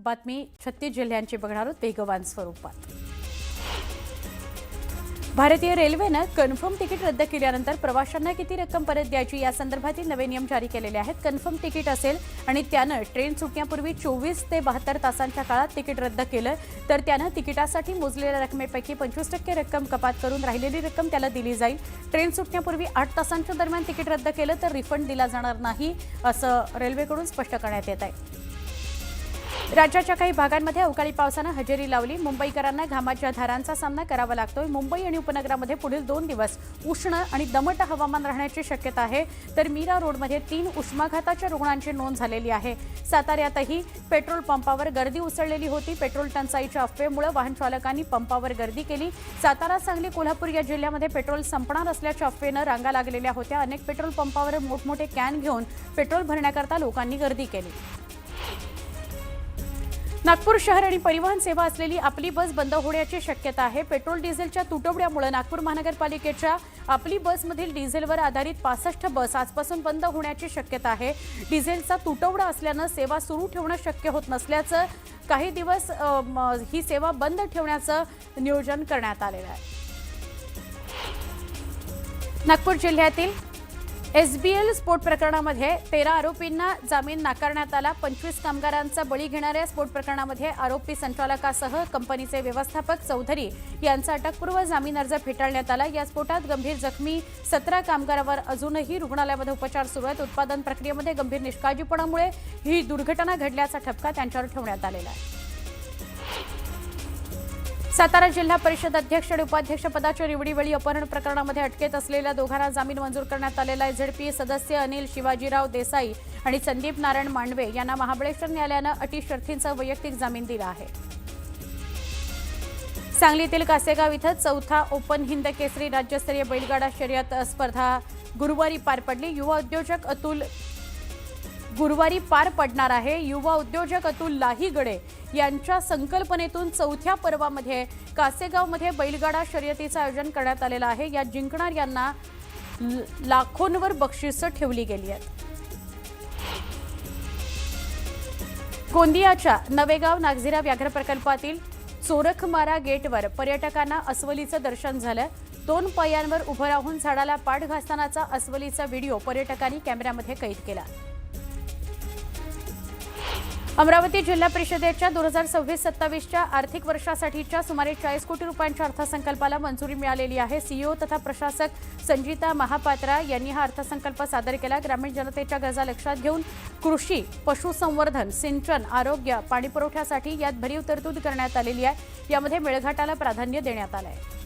बातमी 36 जिल्ह्यांची बघणार आहोत वेगवान स्वरूपात। भारतीय रेल्वेने कन्फर्म तिकीट रद्द केल्यानंतर प्रवाशांना किती रक्कम परत द्यायची या संदर्भातील नवे नियम जारी केलेले आहेत। कन्फर्म तिकीट असेल आणि त्याने ट्रेन सुटण्यापूर्वी 24 ते 72 तासांच्या काळात तिकीट रद्द केलं तर त्याने तिकिटासाठी मोजलेल्या रकमेपैकी 25% रक्कम कपात करून राहिलेली रक्कम त्याला दिली जाईल। ट्रेन सुटण्यापूर्वी 8 तासांच्या दरम्यान तिकीट रद्द केलं तर रिफंड दिला जाणार नाही असं रेल्वेकडून स्पष्ट करण्यात येत आहे। राज्याच्या काही भागांमध्ये अवकाळी पावसाने हजेरी लावली। मुंबईकरांना घामाच्या धारांचा सामना करावा लागतोय। मुंबई आणि उपनगरामध्ये पुढील 2 दिवस उष्ण आणि दमट हवामान राहण्याची शक्यता आहे। तर मीरा रोडमध्ये 3 उष्माघाताच्या रुग्णांची नोंद झालेली आहे। साताऱ्यातही पेट्रोल पंपावर गर्दी उसळलेली होती। पेट्रोल टंचाईच्या अफवेमुळे वाहन चालकांनी पंपावर गर्दी केली। सातारा, सांगली, कोल्हापूर या जिल्ह्यामध्ये पेट्रोल संपणार असल्याच्या अफवेने रांगा लागलेल्या होत्या। अनेक पेट्रोल पंपावर मोठमोठे कॅन घेऊन पेट्रोल भरण्याकरता लोकांनी गर्दी केली। नागपूर शहर आणि परिवहन सेवा असलेली आपली बस बंद होण्याची शक्यता आहे। पेट्रोल डिझेलच्या तुटवड्यामुळे नागपूर महानगरपालिकेच्या आपली बसमधील डिझेलवर आधारित 65 बस आजपासून बंद होण्याची शक्यता आहे। डिझेलचा तुटवडा असल्याने सेवा सुरू ठेवणे शक्य होत नसल्याचं काही दिवस ही सेवा बंद ठेवण्याचं नियोजन करण्यात आलेलं आहे। नागपूर जिल्ह्यातील एसबीएल स्फोट प्रकरणामध्ये 13 आरोपींना जामीन नाकारण्यात आला। 25 कामगारांचा बळी घेणाऱ्या स्फोट प्रकरणामध्ये आरोपी संचालकासह कंपनीचे व्यवस्थापक चौधरी यांचा अटकपूर्व जामीन अर्ज फेटाळण्यात आला। या स्फोटात गंभीर जखमी 17 कामगारांवर अजूनही रुग्णालयामध्ये उपचार सुरू आहेत। उत्पादन प्रक्रियेमध्ये गंभीर निष्काळजीपणामुळे ही दुर्घटना घडल्याचा ठपका त्यांच्यावर ठेवण्यात आलेला आहे। सातारा जिल्हा परिषद अध्यक्ष आणि उपाध्यक्ष पदाच्या निवडीवेळी अपहरण प्रकरणामध्ये अटकेत असलेल्या दोघांना जामीन मंजूर करण्यात आलेला आहे। झेडपी सदस्य अनिल शिवाजीराव देसाई आणि संदीप नारायण मांडवे यांना महाबळेश्वर न्यायालयाने अटी शर्थींचा वैयक्तिक जामीन दिला आहे। सांगलीतील कासेगाव इथं 4था ओपन हिंद केसरी राज्यस्तरीय बैलगाडा शर्यत स्पर्धा गुरुवारी पार पडली। गुरुवारी पार पडणार आहे। युवा उद्योजक अतुल लाहीगडे यांच्या संकल्पनेतून 4थ्या पर्वामध्ये कासेगावमध्ये बैलगाडा शर्यतीचं आयोजन करण्यात आलेलं आहे। या जिंकणार यांना लाखोंवर बक्षिसं ठेवली गेली आहेत। गोंदियाच्या नवेगाव नागझिरा व्याघ्र प्रकल्पातील चोरखमारा गेटवर पर्यटकांना अस्वलीचं दर्शन झालं। 2 पायांवर उभं राहून झाडाला पाठ घासतानाचा अस्वलीचा व्हिडिओ पर्यटकांनी कॅमेऱ्यामध्ये कैद केला। अमरावती जिल्हा परिषदेच्या 2026-27च्या आर्थिक वर्षासाठीच्या सुमारे 40 कोटी रुपयांच्या अर्थसंकल्पाला मंजुरी मिळालेली आहे। सीईओ तथा प्रशासक संजीता महापात्रा यांनी हा अर्थसंकल्प सादर केला। ग्रामीण जनतेच्या गरजा लक्षात घेऊन कृषी, पशुसंवर्धन, सिंचन, आरोग्य, पाणीपुरवठ्यासाठी यात भरीव तरतूद करण्यात आलेली आहे। यामध्ये मेळघाटाला प्राधान्य देण्यात आलं आहे।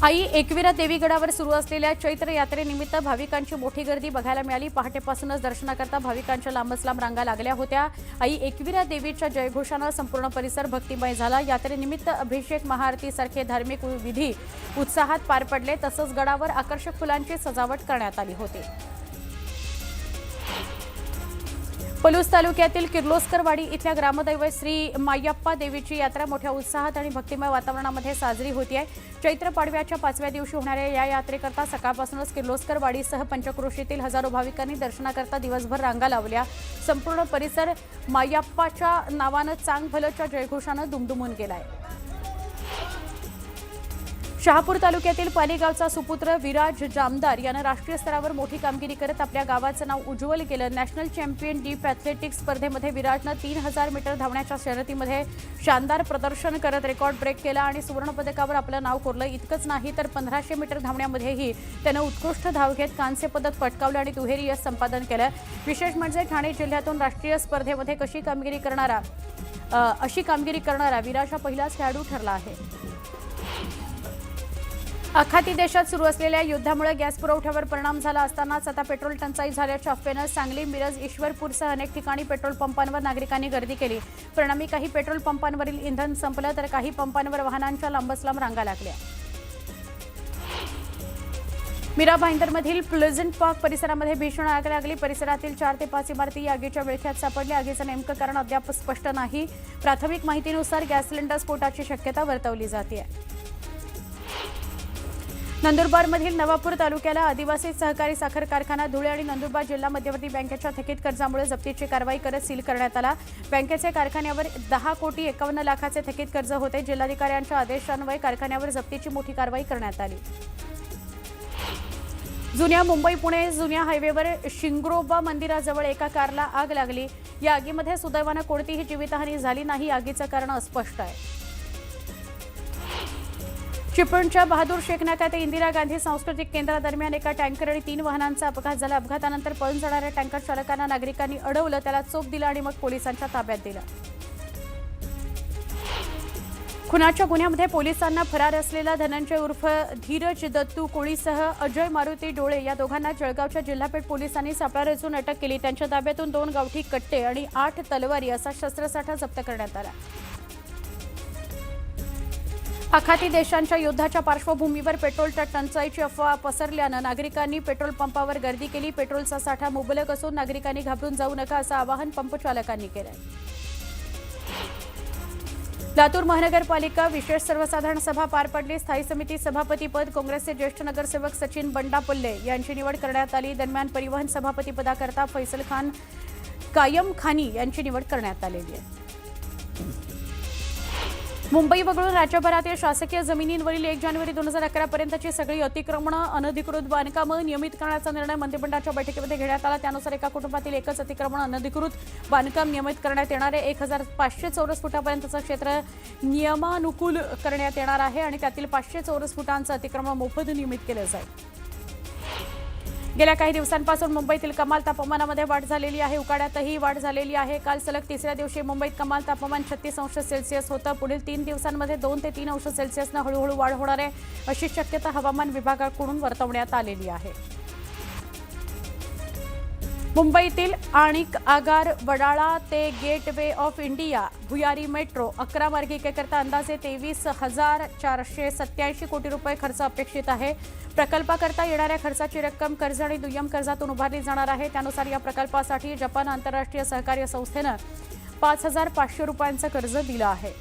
आई एकविरा देवीगडावर सुरू असलेल्या चैत्र यात्रेनिमित्त भाविकांची मोठी गर्दी बघायला मिळाली। पहाटेपासूनच दर्शनाकरता भाविकांच्या लांबच लांब रांगा लागल्या होत्या। आई एकविरा देवीच्या जयघोषानं संपूर्ण परिसर भक्तिमय झाला। यात्रेनिमित्त अभिषेक, महाआरतीसारखे धार्मिक विधी उत्साहात पार पडले। तसंच गडावर आकर्षक फुलांची सजावट करण्यात आली होती। पलूस तालुक्यातील किर्लोस्करवाडी इथल्या ग्रामदैवत श्री मायप्पा देवीची यात्रा मोठ्या उत्साहात आणि भक्तिमय वातावरणामध्ये साजरी होती आहे। चैत्र पाडव्याच्या 5व्या दिवशी होणाऱ्या या यात्रेकरता सकाळपासूनच किर्लोस्करवाडीसह पंचक्रोशीतील हजारो भाविकांनी दर्शनाकरता दिवसभर रांगा लावल्या। संपूर्ण परिसर मायप्पाच्या नावानं चांग भलच्या जयघोषानं दुमदुमून गेलाय। शहापूर तालुक्यातील पालीगावचा सुपुत्र विराज जामदार यानं राष्ट्रीय स्तरावर मोठी कामगिरी करत आपल्या गावाचं नाव उज्ज्वल केलं। नॅशनल चॅम्पियन डीप ॲथलेटिक्स स्पर्धेमध्ये विराजनं 3000 मीटर धावण्याच्या शर्यतीमध्ये शानदार प्रदर्शन करत रेकॉर्ड ब्रेक केला आणि सुवर्णपदकावर आपलं नाव कोरलं। इतकंच नाही तर 1500 मीटर धावण्यामध्येही त्यानं उत्कृष्ट धाव घेत कांस्य पदक पटकावलं आणि दुहेरी यश संपादन केलं। विशेष म्हणजे ठाणे जिल्ह्यातून राष्ट्रीय स्पर्धेमध्ये अशी कामगिरी करणारा विराज हा पहिलाच खेळाडू ठरला आहे। आखाती देशात सुरू असलेल्या युद्धामुळे गॅस पुरवठ्यावर परिणाम झाला असतानाच आता पेट्रोल टंचाई झाल्याच्या अफवेनं सांगली, मिरज, ईश्वरपूरसह अनेक ठिकाणी पेट्रोल पंपांवर नागरिकांनी गर्दी केली। परिणामी काही पेट्रोल पंपांवरील इंधन संपलं तर काही पंपांवर वाहनांच्या लांबच लांब रांगा लागल्या। मीरा भाईंदरमधील प्लेझंट पार्क परिसरामध्ये भीषण आग लागली। परिसरातील 4 ते 5 इमारती या आगीच्या विळख्यात सापडल्या। आगीचं नेमकं कारण अद्याप स्पष्ट नाही। प्राथमिक माहितीनुसार गॅस सिलेंडर स्फोटाची शक्यता वर्तवली जाते। नंदुरबारमधील नवापूर तालुक्याला आदिवासी सहकारी साखर कारखाना धुळे आणि नंदुरबार जिल्हा मध्यवर्ती बँकेच्या थकीत कर्जामुळे जप्तीची कारवाई करत सील करण्यात आला। बँकेचे कारखान्यावर 10,51,00,000चे थकीत कर्ज होते। जिल्हाधिकाऱ्यांच्या आदेशान्वये कारखान्यावर जप्तीची मोठी कारवाई करण्यात आली। जुन्या मुंबई पुणे जुन्या हायवेवर शिंगरोबा मंदिराजवळ एका कारला आग लागली। या आगीमध्ये सुदैवाने कोणतीही जीवितहानी झाली नाही। आगीचं कारण अस्पष्ट आहे। चिपळूणच्या बहादूर शेख नाका ते इंदिरा गांधी सांस्कृतिक केंद्रादरम्यान एका टँकर आणि 3 वाहनांचा अपघात झाला। अपघातानंतर पळून जाणाऱ्या टँकर चालकांना नागरिकांनी अडवलं, त्याला चोप दिला आणि मग पोलिसांच्या ताब्यात दिलं। खुनाच्या गुन्ह्यामध्ये पोलिसांना फरार असलेला धनंजय उर्फ धीरज दत्तू कोळीसह अजय मारुती डोळे या दोघांना जळगावच्या जिल्हापेठ पोलिसांनी सापळा रचून अटक केली। त्यांच्या ताब्यातून 2 गावठी कट्टे आणि 8 तलवारी असा शस्त्रसाठा जप्त करण्यात आला। आखाती देशांच्या युद्धाच्या पार्श्वभूमीवर पेट्रोलच्या टंचाईची अफवा पसरल्यानं नागरिकांनी पेट्रोल पंपावर गर्दी केली। पेट्रोलचा साठा मुबलक असून नागरिकांनी घाबरून जाऊ नका असं आवाहन पंपचालकांनी केलंय। लातूर महानगरपालिका विशेष सर्वसाधारण सभा पार पडली। स्थायी समिती सभापतीपद काँग्रेसचे ज्येष्ठ नगरसेवक सचिन बंडापल्ले यांची निवड करण्यात आली। दरम्यान परिवहन सभापती पदाकरता फैसल खान कायम खानी यांची निवड करण्यात आलेली आहे। मुंबई वगळून राज्यभरातील शासकीय जमिनींवरील 1 जानेवारी 2011 पर्यंतची सगळी अतिक्रमणं अनधिकृत बांधकामं नियमित करण्याचा निर्णय मंत्रिमंडळाच्या बैठकीमध्ये घेण्यात आला। त्यानुसार एका कुटुंबातील एकच अतिक्रमण अनधिकृत बांधकाम नियमित करण्यात येणार आहे। 1500 चौरस फुटापर्यंतचं क्षेत्र नियमानुकूल करण्यात येणार आहे आणि त्यातील 500 चौरस फुटांचं अतिक्रमण मोफत नियमित केलं जाईल। गेल्या काही दिवसांपासून मुंबईतील कमाल तापमानामध्ये वाढ झालेली आहे। उकाड्यातही वाढ झालेली आहे। काल सलग 3ऱ्या दिवशी मुंबईत कमाल तापमान 36 अंश सेल्सिअस होतं। पुढील 3 दिवसांमध्ये 2 ते 3 अंश सेल्सिअसनं हळूहळू वाढ होणार आहे अशी शक्यता हवामान विभागाकडून वर्तवण्यात आलेली आहे। मुंबईतील आणिक आगार वडाळा ते गेट वे ऑफ इंडिया भुयारी मेट्रो 11 मार्गिकेकरता अंदाजे 23,487 कोटी रुपये खर्च अपेक्षित आहे। प्रकल्पाकरता येणाऱ्या खर्चाची रक्कम कर्ज आणि दुय्यम कर्जातून उभारली जाणार आहे। त्यानुसार या प्रकल्पासाठी जपान आंतरराष्ट्रीय सहकार्य संस्थेनं 5,500 रुपयांचं कर्ज दिलं आहे।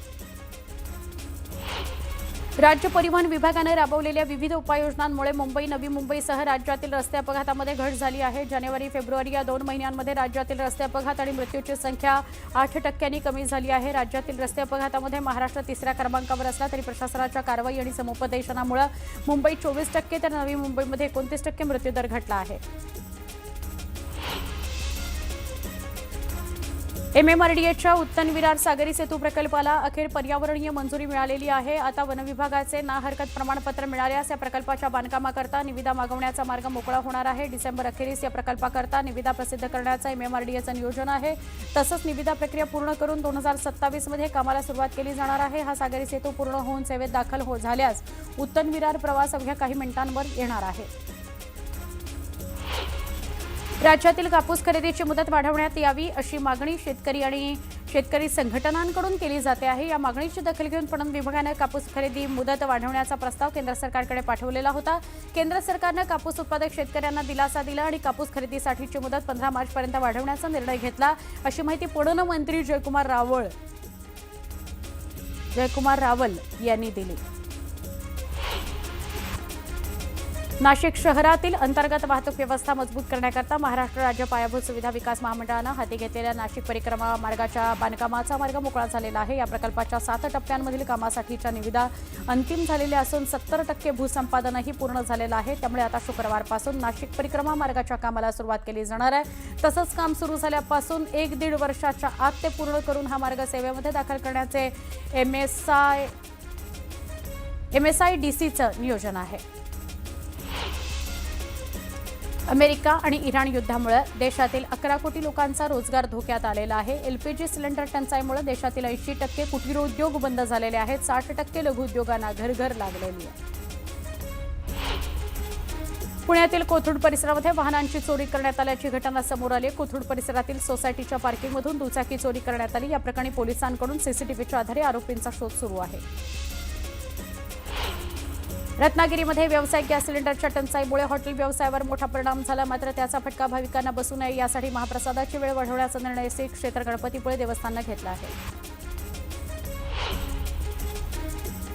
राज्य परिवहन विभागाने राबवलेल्या विविध उपाययोजनांमुळे मुंबई नवी मुंबईसह राज्यातील रस्ते अपघातामध्ये घट झाली आहे। जानेवारी फेब्रुवारी या 2 महिन्यांमध्ये राज्यातील रस्ते अपघात आणि मृत्यूची संख्या 8% कमी झाली आहे। राज्यातील रस्ते अपघातामध्ये महाराष्ट्र 3ऱ्या क्रमांकावर असला तरी प्रशासनाच्या कारवाई आणि समुपदेशनामुळे मुंबई 24% तर नवी मुंबईमध्ये 29% मृत्यूदर घटला आहे। MMRDAच्या उत्तन विरार सागरी सेतू प्रकल्पाला अखेर पर्यावरणीय मंजुरी मिळालेली आहे। आता वनविभागाचे ना हरकत प्रमाणपत्र मिळाल्यास या प्रकल्पाच्या बांधकामाकरता निविदा मागवण्याचा मार्ग मोकळा होणार आहे। डिसेंबर अखेरीस या प्रकल्पाकरता निविदा प्रसिद्ध करण्याचं MMRDAचं नियोजन आहे। तसंच निविदा प्रक्रिया पूर्ण करून 2027 मध्ये कामाला सुरुवात केली जाणार आहे। हा सागरी सेतू पूर्ण होऊन सेवेत दाखल झाल्यास उत्तन विरार प्रवास अवघ्या काही मिनिटांवर येणार आहे। राज्यातील कापूस खरेदीची मुदत वाढवण्यात यावी अशी मागणी शेतकरी संघटनांकडून केली जाते आहे। या मागणीची दखल घेऊन पणन विभागाने कापूस खरेदी मुदत वाढवण्याचा प्रस्ताव केंद्र सरकारकडे पाठवलेला होता। केंद्र सरकारने कापूस उत्पादक शेतकऱ्यांना दिलासा दिला आणि कापूस खरेदीसाठीची मुदत 15 मार्चपर्यंत वाढवण्याचा निर्णय घेतला अशी माहिती पणन मंत्री जयकुमार रावल यांनी दिली। नाशिक शहरातील अंतर्गत वाहतूक व्यवस्था मजबूत करण्याकरता महाराष्ट्र राज्य पायाभूत सुविधा विकास महामंडळानं हाती घेतलेल्या नाशिक परिक्रमा मार्गाच्या बांधकामाचा मार्ग मोकळा झालेला आहे। या प्रकल्पाच्या 7 टप्प्यांमधील कामासाठीच्या निविदा अंतिम झालेल्या असून 70% भूसंपादनही पूर्ण झालेलं आहे। त्यामुळे आता शुक्रवारपासून नाशिक परिक्रमा मार्गाच्या कामाला सुरुवात केली जाणार आहे। तसंच काम सुरू झाल्यापासून 1-1.5 वर्षाच्या आत ते पूर्ण करून हा मार्ग सेवेमध्ये दाखल करण्याचे MSIDCचं नियोजन आहे। अमेरिका आणि इराण युद्धामुळे देशातील 11 कोटी लोकांचा रोजगार धोक्यात आलेला आहे। LPG सिलेंडर टंचाईमुळे देशातील 80% कुटीरोद्योग बंद झालेले आहेत। 60% लघुउद्योगांना घर लागलेली आहे। पुण्यातील कोथरूड परिसरामध्ये वाहनांची चोरी करण्यात आल्याची घटना समोर आली। कोथरूड परिसरातील सोसायटीच्या पार्किंगमधून दुचाकी चोरी करण्यात आली। या प्रकरणी पोलिसांकडून CCTVच्या आधारे आरोपींचा शोध सुरू आहे। रत्नागिरीमध्ये व्यावसायिक गॅस सिलेंडरच्या टंचाईमुळे हॉटेल व्यवसायावर मोठा परिणाम झाला। मात्र त्याचा फटका भाविकांना बसू नये यासाठी महाप्रसादाची वेळ वाढवण्याचा निर्णय श्री क्षेत्र गणपतीपुळे देवस्थानने घेतला आहे।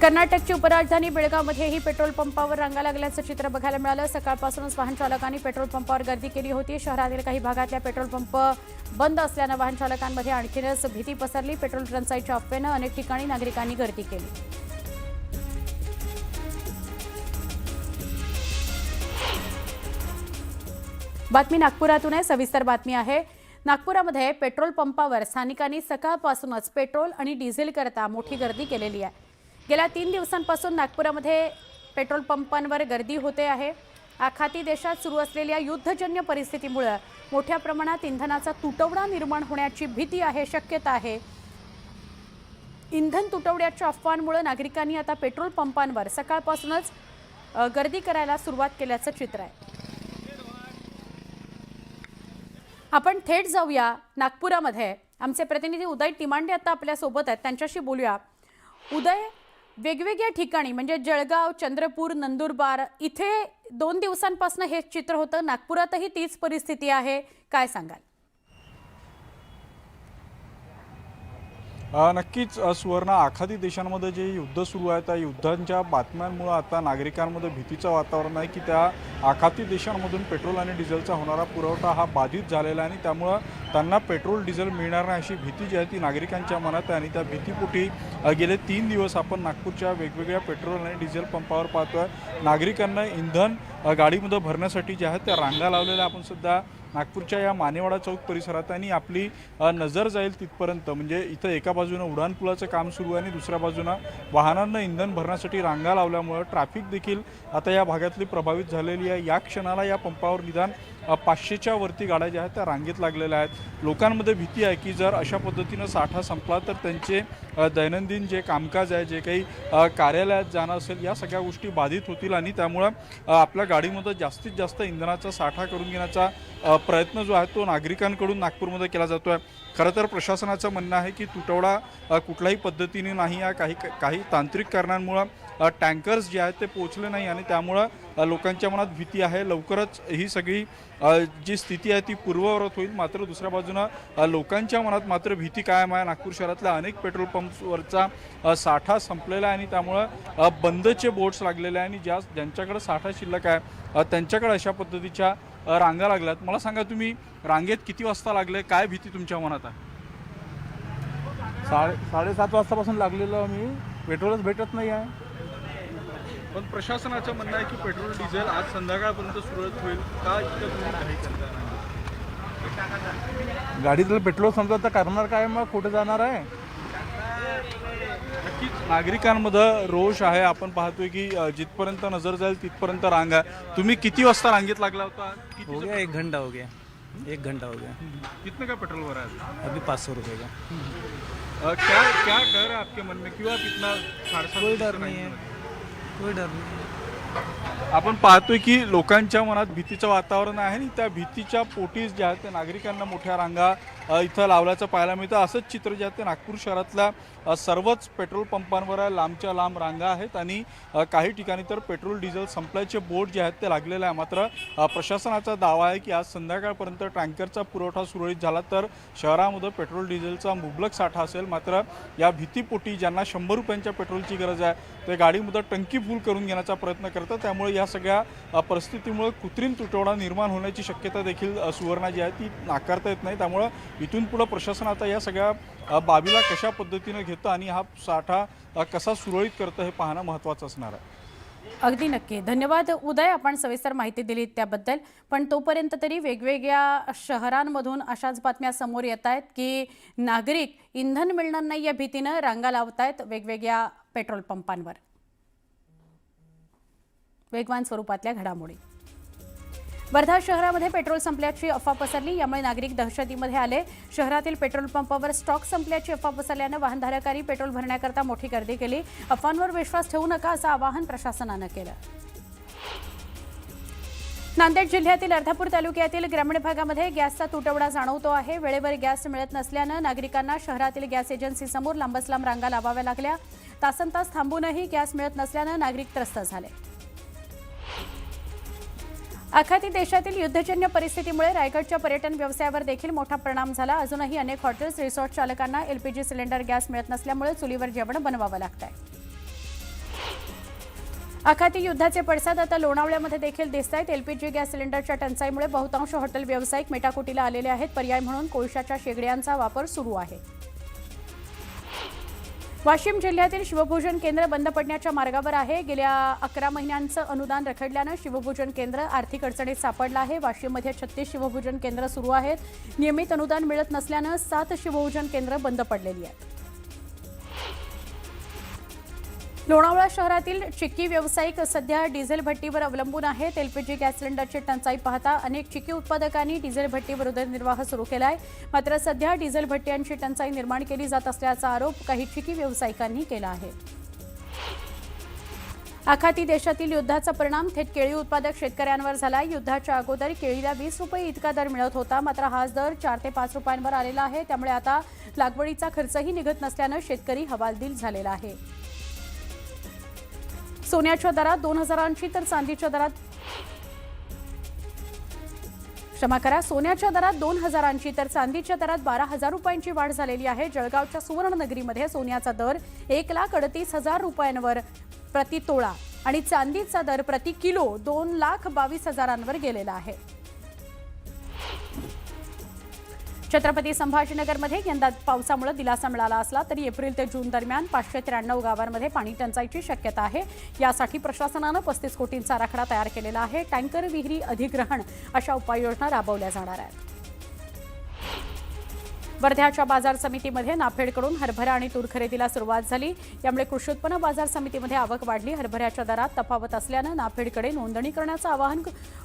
कर्नाटकची उपराजधानी बेळगावमध्येही पेट्रोल पंपावर रांगा लागल्याचं चित्र बघायला मिळालं। सकाळपासूनच वाहन चालकांनी पेट्रोल पंपावर गर्दी केली होती। शहरातील काही भागातल्या पेट्रोल पंप बंद असल्यानं वाहन चालकांमध्ये आणखीनच भीती पसरली। पेट्रोल टंचाईच्या अफवेनं अनेक ठिकाणी नागरिकांनी गर्दी केली। बातमी नागपुरातून आहे। सविस्तर बातमी आहे। नागपुरामध्ये पेट्रोल पंपावर स्थानिकांनी सकाळपासूनच पेट्रोल आणि डिझेल करता मोठी गर्दी केलेली आहे। गेल्या 3 दिवसांपासून नागपुरामध्ये पेट्रोल पंपांवर गर्दी होते आहे। आखाती देशात सुरू असलेल्या युद्धजन्य परिस्थितीमुळे मोठ्या प्रमाणात इंधनाचा तुटवडा निर्माण होण्याची भीती आहे, शक्यता आहे। इंधन तुटवड्याच्या अफवांमुळे नागरिकांनी आता पेट्रोल पंपांवर सकाळपासूनच गर्दी करायला सुरुवात केल्याचं चित्र आहे। आपण थेट जाऊया नागपुरामध्ये। आमचे प्रतिनिधी उदय टिमांडे आता आपल्या सोबत आहेत, त्यांच्याशी बोलूया। उदय, वेगवेगळ्या ठिकाणी म्हणजे जळगाव, चंद्रपूर, नंदुरबार इथे 2 दिवसांपासून हे चित्र होतं। नागपुरातही तीच परिस्थिती आहे, काय सांगाल? नक्कीच सुवर्ण, आखाती देशांमध्ये जे युद्ध सुरू आहे त्या युद्धांच्या बातम्यांमुळे आता नागरिकांमध्ये भीतीचं वातावरण आहे की त्या आखाती देशांमधून पेट्रोल आणि डिझेलचा होणारा पुरवठा हा बाधित झालेला आहे आणि त्यामुळे त्यांना पेट्रोल डिझेल मिळणार नाही अशी भीती जी आहे ती नागरिकांच्या मनात आहे। आणि त्या भीतीपोटी गेले 3 दिवस आपण नागपूरच्या वेगवेगळ्या पेट्रोल आणि डिझेल पंपावर पाहतोय नागरिकांना इंधन गाडीमध्ये भरण्यासाठी जे आहेत त्या रांगा लावलेल्या आपण सध्या नागपूरच्या या मानेवाडा चौक परिसरात आणि आपली नजर जाईल तिथपर्यंत म्हणजे इथं एका बाजूने उड्डाणपुलाचं काम सुरू आहे आणि दुसऱ्या बाजूने वाहनांना इंधन भरण्यासाठी रांगा लावल्यामुळे ट्रॅफिक देखील आता या भागातली प्रभावित झालेली आहे। या क्षणाला या पंपावर निदान 500च्या वरती गाड्या ज्या आहेत त्या रांगेत लागलेल्या आहेत। लोकांमध्ये भीती आहे की जर अशा पद्धतीनं साठा संपला तर त्यांचे दैनंदिन जे कामकाज आहे, जे काही कार्यालयात जाणं असेल, या सगळ्या गोष्टी बाधित होतील आणि त्यामुळं आपल्या गाडीमध्ये जास्तीत जास्त इंधनाचा साठा करून घेण्याचा प्रयत्न जो आहे तो नागरिकांकडून नागपूरमध्ये केला जातो आहे। खरं तर प्रशासनाचं म्हणणं आहे की तुटवडा कुठल्याही पद्धतीने नाही आहे, काही तांत्रिक कारणांमुळे टँकर्स जे आहेत ते पोहोचले नाही आणि त्यामुळं लोकांच्या मनात भीती आहे। लवकरच ही सगळी जी स्थिती आहे ती पूर्ववत होईल। मात्र दुसऱ्या बाजूनं लोकांच्या मनात मात्र भीती कायम आहे। नागपूर शहरातल्या अनेक पेट्रोल पंप्सवरचा साठा संपलेला आहे आणि त्यामुळं बंदचे बोर्ड्स लागलेले आहे आणि ज्यांच्याकडे साठा शिल्लक आहे त्यांच्याकडे अशा पद्धतीच्या रांगा लागल्यात। मला सांगा, तुम्ही रांगेत किती वाजता लागले, काय भीती तुमच्या मनात आहे? 7:30 वाजतापासून लागलेलो मी, पेट्रोलच भेटत नाही आहे। पण प्रशासनाचं म्हणणं आहे की पेट्रोल डिझेल आज संध्याकाळपर्यंत सुरळीत होईल, का इतकं तुम्ही काही करता नाही? गाडीतलं पेट्रोल समजा तर करणार काय, मग कुठे जाणार आहे? नक्कीच नागरिकांमध्ये रोष आहे। आपण पाहतोय की जिथपर्यंत नजर जाईल तिथपर्यंत रांग आहे। तुम्ही किती वाजता रांगेत लागला होता? हो गया 1 घंटा हो गया, 1 घंटा हो गया। कितने का पेट्रोल भरा है? अभी 500 रुपये का। क्या क्या डर है आपके मन में, क्यों आप इतना 7:30? कोई डर नहीं है, कोई डर नहीं। आपण पाहतोय की लोकांच्या मनात भीतीचं वातावरण आहे आणि त्या भीतीच्या पोटीच जे आहेत ते नागरिकांना मोठ्या रांगा इथं लावल्याचं पाहायला मिळतं। असंच चित्र जे आहे ते नागपूर शहरातल्या सर्वच पेट्रोल पंपांवर लांबच्या लांब रांगा आहेत आणि काही ठिकाणी तर पेट्रोल डिझेल संपल्याचे बोर्ड जे आहेत ते लागलेले आहे। मात्र प्रशासनाचा दावा आहे की आज संध्याकाळपर्यंत टँकरचा पुरवठा सुरळीत झाला तर शहरामध्ये पेट्रोल डिझेलचा मुबलक साठा असेल। मात्र या भीतीपोटी ज्यांना 100 रुपयांच्या पेट्रोलची गरज आहे ते गाडीमध्ये टंकी फुल करून घेण्याचा प्रयत्न करतात। त्यामुळे या सगळ्या परिस्थितीमुळे कृत्रिम तुटवडा निर्माण होण्याची शक्यता देखील सुवर्ण जी आहे ती नाकारता येत नाही। त्यामुळे इथून पुढे प्रशासन आता या सगळ्या बाबीला कशा पद्धतीने घेतं आणि हा साठा कसा सुरळीत करतं हे पाहणं महत्त्वाचं असणार आहे। अगदी नक्की, धन्यवाद उदय, आपण सविस्तर माहिती दिली त्याबद्दल। पण तोपर्यंत तरी वेगवेगळ्या शहरांमधून अशाच बातम्या समोर येत आहेत की नागरिक इंधन मिळणार नाही या भीतीनं रांगा लावतायत वेगवेगळ्या पेट्रोल पंपांवर। वेगवान स्वरूपातल्या घडामोडी। वर्धा शहरामध्ये पेट्रोल संपल्याची अफवा पसरली, यामुळे नागरिक दहशतीमध्ये आले। शहरातील पेट्रोल पंपावर स्टॉक संपल्याची अफवा पसरल्याने वाहनधारकांनी पेट्रोल भरण्याकरता मोठी गर्दी केली। अफवांवर विश्वास ठेवू नका असं आवाहन प्रशासनानं केलं। नांदेड जिल्ह्यातील अर्धापूर तालुक्यातील ग्रामीण भागामध्ये गॅसचा तुटवडा जाणवतो आहे। वेळेवर गॅस मिळत नसल्यानं नागरिकांना शहरातील गॅस एजन्सीसमोर लांबच लांब रांगा लावाव्या लागल्या। तासनतास थांबूनही गॅस मिळत नसल्यानं नागरिक त्रस्त झाले। आखाती देशातील युद्धजन्य परिस्थितीमुळे रायगडच्या पर्यटन व्यवसायावर देखील मोठा परिणाम झाला। अजूनही अनेक हॉटेल्स, रिसॉर्ट चालकांना एलपीजी सिलेंडर गॅस मिळत नसल्यामुळे चुलीवर जेवण बनवावं लागतंय। आखाती युद्धाचे पडसाद आता लोणावळ्यामध्ये देखील दिसत आहेत. एलपीजी गॅस सिलेंडरच्या टंचाईमुळे बहुतांश हॉटेल व्यावसायिक मेटाकुटीला आलेले आहेत. पर्याय म्हणून कोळशाच्या शेगड्यांचा वापर सुरू आहे. वाशिम जिल्ह्यातील शिवभोजन केंद्र बंद पडण्याच्या मार्गावर आहे. गेल्या 11 महिन्यांचं अनुदान रखडल्यानं शिवभोजन केंद्र आर्थिक अडचणीत सापडलं आहे. वाशिममध्ये 36 शिवभोजन केंद्र सुरू आहेत. नियमित अनुदान मिळत नसल्यानं 7 शिवभोजन केंद्र बंद पडलेली आहेत. लोणावळा शहरातील चिक्की व्यावसायिक सध्या डिझेल भट्टीवर अवलंबून आहेत. एलपीजी गॅस सिलेंडरची टंचाई पाहता अनेक चिक्की उत्पादकांनी डिझेल भट्टीवर उदरनिर्वाह सुरू केला आहे. मात्र सध्या डिझेल भट्ट्यांची टंचाई निर्माण केली जात असल्याचा आरोप काही चिक्की व्यावसायिकांनी केला आहे. आखाती देशातील युद्धाचा परिणाम थेट केळी उत्पादक शेतकऱ्यांवर झाला आहे. युद्धाच्या अगोदर केळीला 20 रुपये इतका दर मिळत होता. मात्र हाच दर 4 ते 5 रुपयांवर आलेला आहे. त्यामुळे आता लागवडीचा खर्चही निघत नसल्यानं शेतकरी हवालदिल झालेला आहे. सोन्याच्या दरात 2000 तर चांदीच्या दरात सोन्याच्या दरात 2000 तर चांदीच्या दरात 12,000 रुपयांची वाढ झालेली आहे. जळगावच्या सुवर्णनगरीमध्ये सोन्याचा दर 1,38,000 रुपयांवर प्रति तोळा आणि चांदीचा दर प्रति किलो 2,22,000 गेलेला आहे. छत्रपती संभाजीनगरमध्ये यंदा पावसामुळे दिलासा मिळाला असला तरी एप्रिल ते जून दरम्यान 593 गावांमध्ये पाणी टंचाईची शक्यता आहे. यासाठी प्रशासनानं 35 कोटींचा आराखडा तयार केलेला आहे. टँकर विहिरी अधिग्रहण अशा उपाययोजना राबवल्या जाणार आहेत. वर्ध्याच्या बाजार समितीमध्ये नाफेडकडून हरभरा आणि तूर खरेदीला सुरुवात झाली. यामुळे कृषी उत्पन्न बाजार समितीमध्ये आवक वाढली. हरभऱ्याच्या दरात तफावत असल्यानं नाफेडकडे नोंदणी करण्याचं आवाहन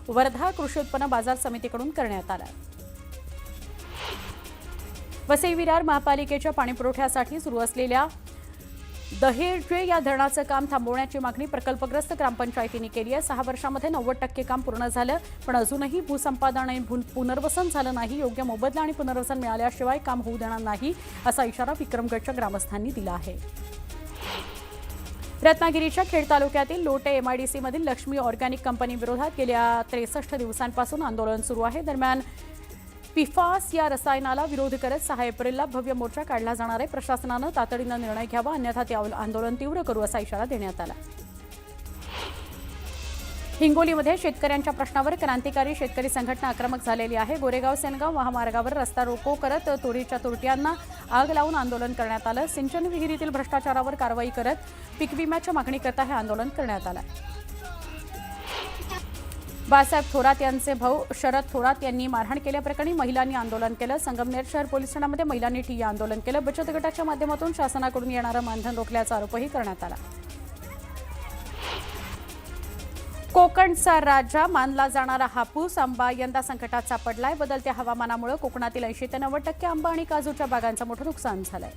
वर्धा कृषी उत्पन्न बाजार समितीकडून करण्यात आलं. वसई विरार महापालिकेच्या पाणीपुरवठ्यासाठी सुरू असलेल्या दहेजे या धरणाचं काम थांबवण्याची मागणी प्रकल्पग्रस्त ग्रामपंचायतींनी केली आहे. 6 वर्षांमध्ये 90% काम पूर्ण झालं, पण अजूनही भूसंपादन आणि पुनर्वसन झालं नाही. योग्य मोबदला आणि पुनर्वसन मिळाल्याशिवाय काम होऊ देणार नाही असा इशारा विक्रमगडच्या ग्रामस्थांनी दिला आहे. रत्नागिरीच्या खेड तालुक्यातील लोटे एमआयडीसीमधील लक्ष्मी ऑर्गॅनिक कंपनी विरोधात गेल्या 63 दिवसांपासून आंदोलन सुरू आहे. दरम्यान पिफास या रसायनाला विरोध करत 6 एप्रिलला भव्य मोर्चा काढला जाणार आहे. प्रशासनानं तातडीनं निर्णय घ्यावा, अन्यथा ते आंदोलन तीव्र करू असा इशारा देण्यात आला. हिंगोलीमध्ये शेतकऱ्यांच्या प्रश्नावर क्रांतिकारी शेतकरी संघटना आक्रमक झालेली आहे. गोरेगाव सेनगाव महामार्गावर रस्ता रोको करत तुरीच्या तुरट्यांना आग लावून आंदोलन करण्यात आलं. सिंचन विहिरीतील भ्रष्टाचारावर कारवाई करत पीक विम्याच्या मागणीकरता हे आंदोलन करण्यात आलं. बाळासाहेब थोरात यांचे भाऊ शरद थोरात यांनी मारहाण केल्याप्रकरणी महिलांनी आंदोलन केलं. संगमनेर शहर पोलीस ठाण्यामध्ये महिलांनी ठिय्या आंदोलन केलं. बचत गटाच्या माध्यमातून शासनाकडून येणारं मानधन रोखल्याचा आरोपही करण्यात आला. कोकणचा राजा मानला जाणारा हापूस आंबा यंदा संकटात सापडलाय. बदलत्या हवामानामुळे कोकणातील 80 ते 90% आंबा आणि काजूच्या बागांचं मोठं नुकसान झालंय.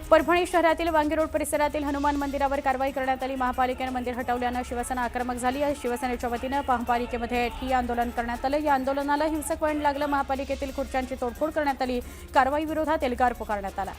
परभणी शहरातील वांगी रोड परिसरातील हनुमान मंदिरावर कारवाई करण्यात आली. महापालिकेनं मंदिर हटवल्यानं शिवसेना आक्रमक झाली. शिवसेनेच्या वतीनं महापालिकेमध्ये ठिय्या आंदोलन करण्यात आलं. या आंदोलनाला हिंसक वळण लागलं. महापालिकेतील खुर्च्यांची तोडफोड करण्यात आली. कारवाई विरोधात एल्गार पुकारण्यात आला.